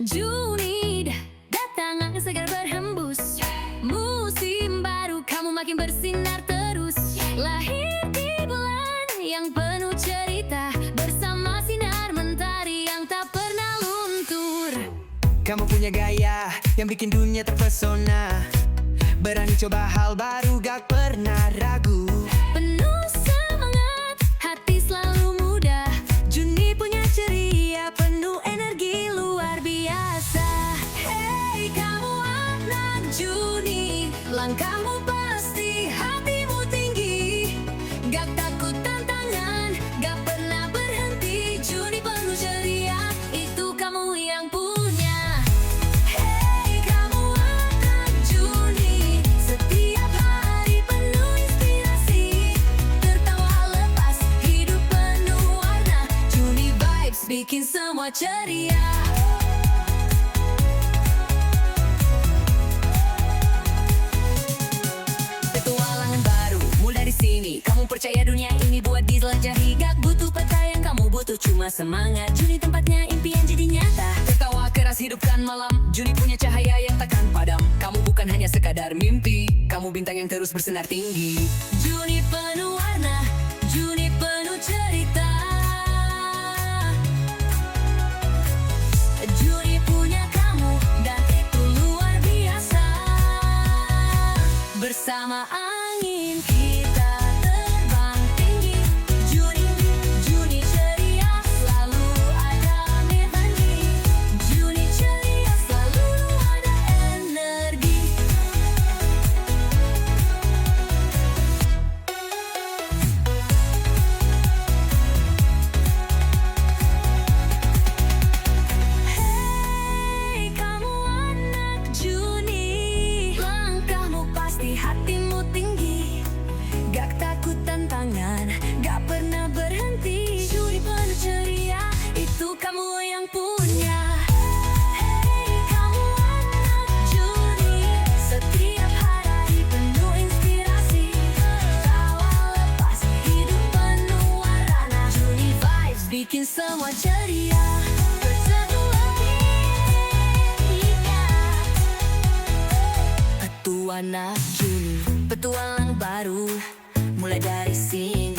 Juni datang angin segar berhembus. Musim baru kamu makin bersinar terus. Lahir di bulan yang penuh cerita, bersama sinar mentari yang tak pernah luntur. Kamu punya gaya yang bikin dunia terpesona. Berani coba hal baru, gak pernah ragu. Penuh semangat, hati selalu muda. Juni punya ceria, penuh energi luar biasa. Hey kamu anak Juni, langkahmu pasti, hatimu tinggi. Gak takut tantangan, gak pernah berhenti. Juni penuh ceria, itu kamu yang punya. Hey kamu anak Juni, setiap hari penuh inspirasi. Tertawa lepas, hidup penuh warna. Juni vibes bikin semua ceria. Petualangan baru, mulai dari sini. Kamu percaya dunia ini buat dijelajahi. Gak butuh peta yang kamu butuh, cuma semangat. Juni tempatnya impian jadi nyata. Tertawa keras hidupkan malam. Juni punya cahaya yang takkan padam. Kamu bukan hanya sekadar mimpi, kamu bintang yang terus bersinar tinggi. Juni penuh warna, Juni penuh cerita. Juni punya kamu dan itu luar biasa. Bersama angin kita terbang tinggi. Juni ceria, selalu ada energi. Juni ceria, selalu ada energi. Hey kamu anak Juni, langkahmu pasti, hatimu tinggi. Gak takut tantangan, gak pernah berhenti. Juni penuh ceria, itu kamu yang punya. Hey kamu anak Juni, setiap hari penuh inspirasi. Tawa lepas, hidup penuh warna. Juni vibes bikin semua ceria. Bersatu logika. Petualang Juni, petualang baru, mulai dari sini.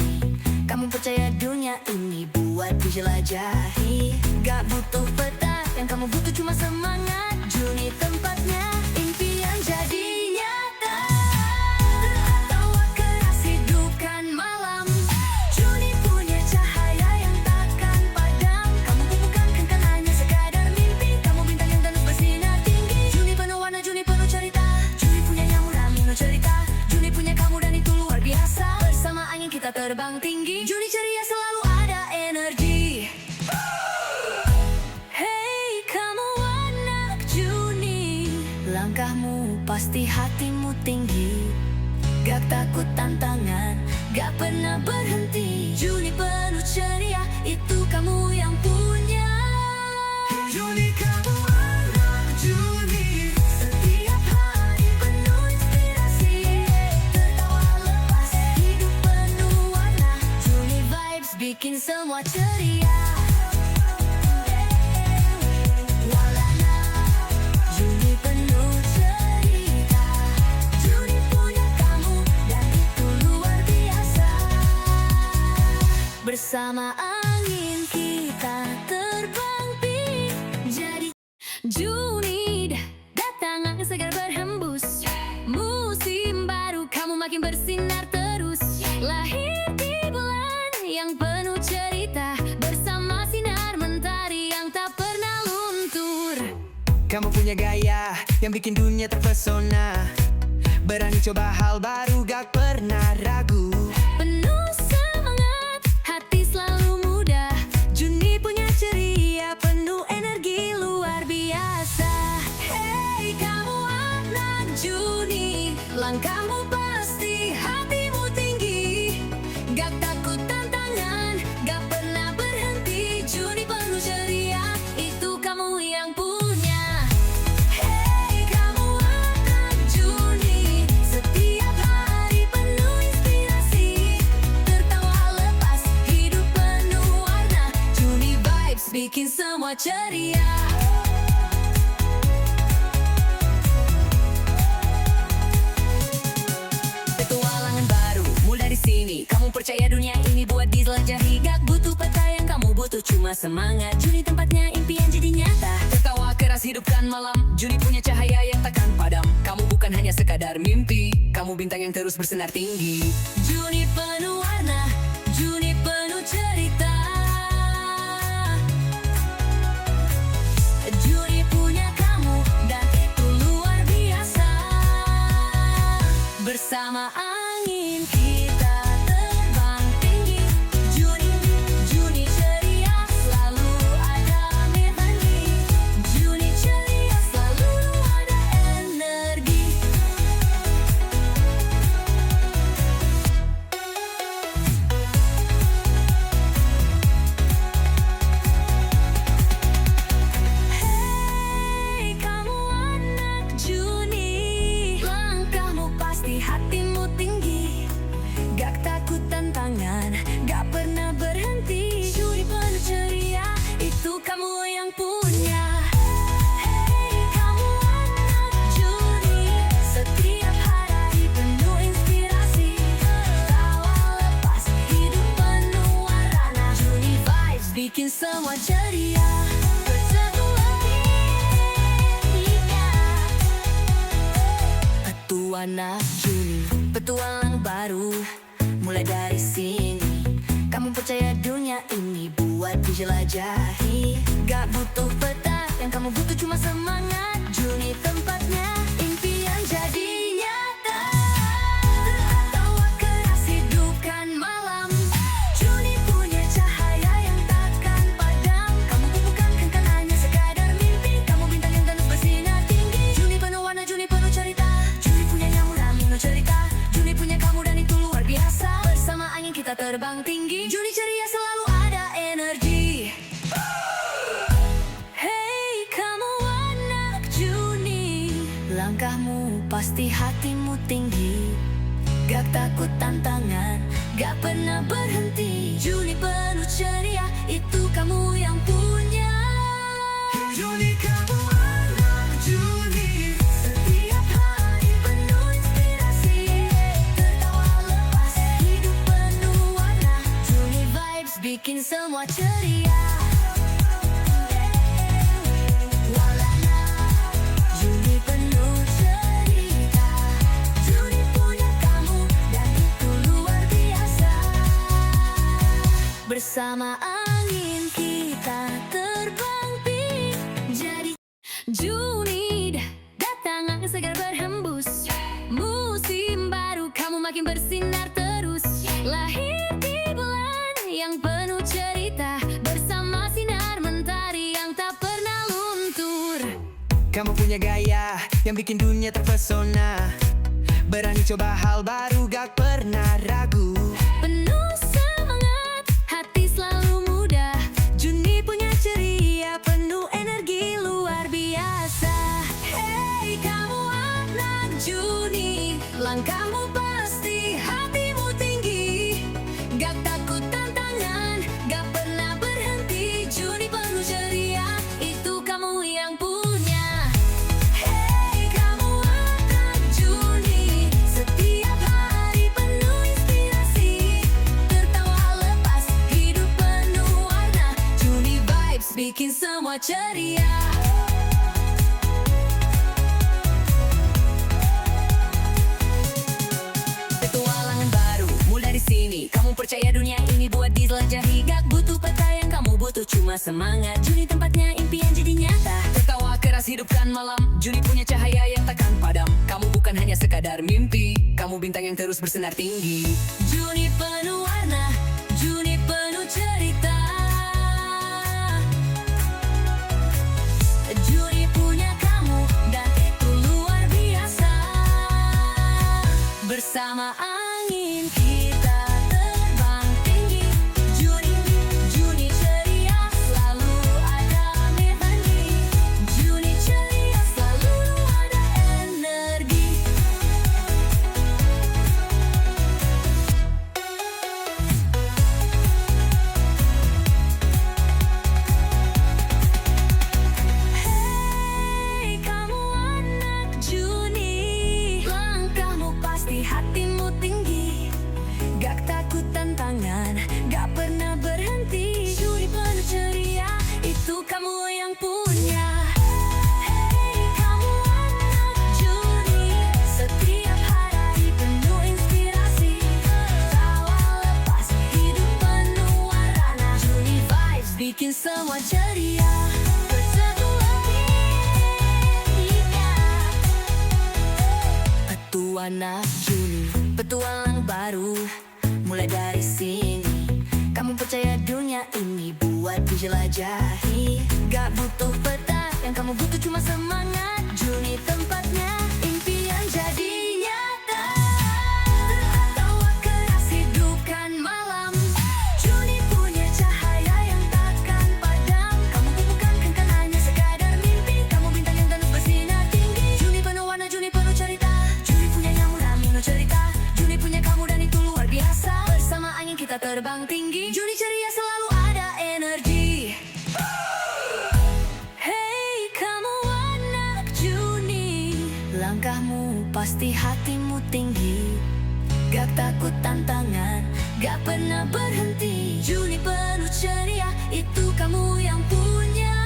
Kamu percaya dunia ini buat dijelajahi. Gak butuh peta, yang kamu butuh cuma semangat. Juni tempatnya impian jadi nyata. Tertawa keras hidupkan malam. Juni punya cahaya yang takkan padam. Kamu bukan hanya sekadar mimpi, kamu bintang yang terus bersinar tinggi. Juni penuh warna, Juni penuh cerita. Juni punya yang mudah minum cerita. Juni punya kamu dan itu luar biasa. Bersama angin kita terbang tinggi. Juni ceria, selalu ada energi. Hey kamu anak Juni, langkahmu pasti, hatimu tinggi. Gak takut tantangan, gak pernah berhenti. Juni penuh ceria, itu kamu yang punya. Juni kamu anak Juni, Setiap hari penuh inspirasi. Tertawa lepas, hidup penuh warna. Juni vibes bikin semua ceria. Walana, Juni penuh cerita. Juni punya kamu dan itu luar biasa. Bersama angin kita terbang tinggi. Jadi Juni datang angin segar berhembus. Musim baru kamu makin bersinar terus. Lahir di bulan yang penuh cerita, bersama sinar mentari yang tak pernah luntur. kamu punya gaya yang bikin dunia terpesona. Berani coba hal baru, gak pernah ragu. Penuh semangat, hati selalu muda. Juni punya ceria, penuh energi luar biasa. Hey kamu anak Juni, langkahmu pasti, hatimu tinggi. Gak takut tantangan, gak pernah berhenti. Juni penuh ceria, itu kamu yang punya. Hey kamu anak Juni, setiap hari penuh inspirasi. Tertawa lepas, hidup penuh warna. Juni vibes bikin semua ceria. semangat. Juni tempatnya impian jadi nyata. Tertawa keras hidupkan malam, Juni punya cahaya yang takkan padam. Kamu bukan hanya sekadar mimpi, kamu bintang yang terus bersinar tinggi. Juni penuh warna, Juni penuh cerita. Juni punya kamu dan itu luar biasa. Bersama angin kita terbang tinggi. Juni, Juni ceria, selalu ada energi. Juni ceria, selalu ada energi. Hei kamu anak Juni, langkahmu pasti hatimu tinggi. Gak takut tantangan, gak pernah berhenti. Juni penuh ceria, itu kamu yang punya. Hei kamu anak Juni, setiap hari penuh inspirasi. Tawa lepas, hidup penuh warna. Juni vibes bikin semua ceria. Bersatu lebih Petualang Juni, petualang baru. Mulai dari sini, kamu percaya dunia ini buat dijelajahi. Gak butuh peta, yang kamu butuh cuma semangat. Juni tempatnya impian jadi nyata. Tertawa keras hidupkan malam. Juni punya cahaya yang takkan padam. Kamu bukan hanya sekadar mimpi, kamu bintang yang terus bersinar tinggi. Juni penuh warna, Juni penuh cerita. Juni punya kamu dan penuh cerita. Juni punya kamu dan itu luar biasa. Bersama angin kita terbang tinggi. Juni ceria, selalu ada energi. Hei kamu anak Juni, langkahmu pasti hatimu tinggi. Gak takut tantangan, gak pernah berhenti. Juni penuh ceria, itu kamu yang punya. Juni kamu anak Juni, Setiap hari penuh inspirasi. Tertawa lepas, hidup penuh warna. Juni vibes bikin semua ceria. Walana, Juni penuh cerita. Juni punya kamu dan itu luar biasa. Bersama angin kita terbang tinggi. Jadi Juni datang angin segar berhembus. Musim baru kamu makin bersinar terus. Lahir di bulan yang penuh cerita. Bersama sinar mentari yang tak pernah luntur. kamu punya gaya yang bikin dunia terpesona. Berani coba hal baru, gak pernah ragu. Penuh semangat, hati selalu muda. Juni punya ceria, penuh energi luar biasa. Hei kamu anak Juni, langkahmu pasti hatimu tinggi. Gak takut tantangan, gak pernah berhenti. Juni penuh ceria, itu kamu yang punya. Hei kamu anak Juni, setiap hari penuh inspirasi. Tertawa lepas, hidup penuh warna. Juni vibes bikin semua ceria. Petualangan baru, mulai dari sini. Kamu percaya dunia ini buat dijelajahi. Gak butuh peta, yang kamu butuh cuma semangat. Juni tempatnya impian jadi nyata. Tertawa keras hidupkan malam, Juni punya cahaya yang takkan padam. Kamu bukan hanya sekadar mimpi, kamu bintang yang terus bersinar tinggi. Juni penuh warna, Juni penuh cerita. Juni punya kamu dan itu luar biasa. Bersama angin kita terbang tinggi. Juni, Juni ceria, selalu ada energi. Juni ceria, selalu ada energi. Anak Juni, petualang baru mulai dari sini. Kamu percaya dunia ini buat dijelajahi. Gak butuh peta, yang kamu butuh cuma semangat. Juni tempatnya, impian jadi nyata. Tertawa keras hidupkan malam. Juni punya cahaya yang takkan padam. Kamu bukan hanya sekadar mimpi. Kamu bintang yang terus bersinar tinggi. Juni penuh warna, Juni penuh cerita. Juni punya nyamuk amino cerita. Juni punya kamu dan itu luar biasa. Bersama angin kita terbang tinggi. Juni ceria selalu ada energi. Hey kamu anak Juni, langkahmu pasti hatimu tinggi. Gak takut tantangan, gak pernah berhenti. Juni penuh ceria, itu kamu yang punya.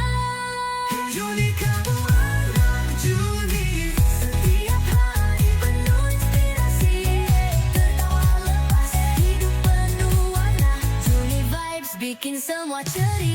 Juni kamu anak Juni, Setiap hari penuh inspirasi. Tertawa lepas, hidup penuh warna. Juni vibes bikin semua ceria.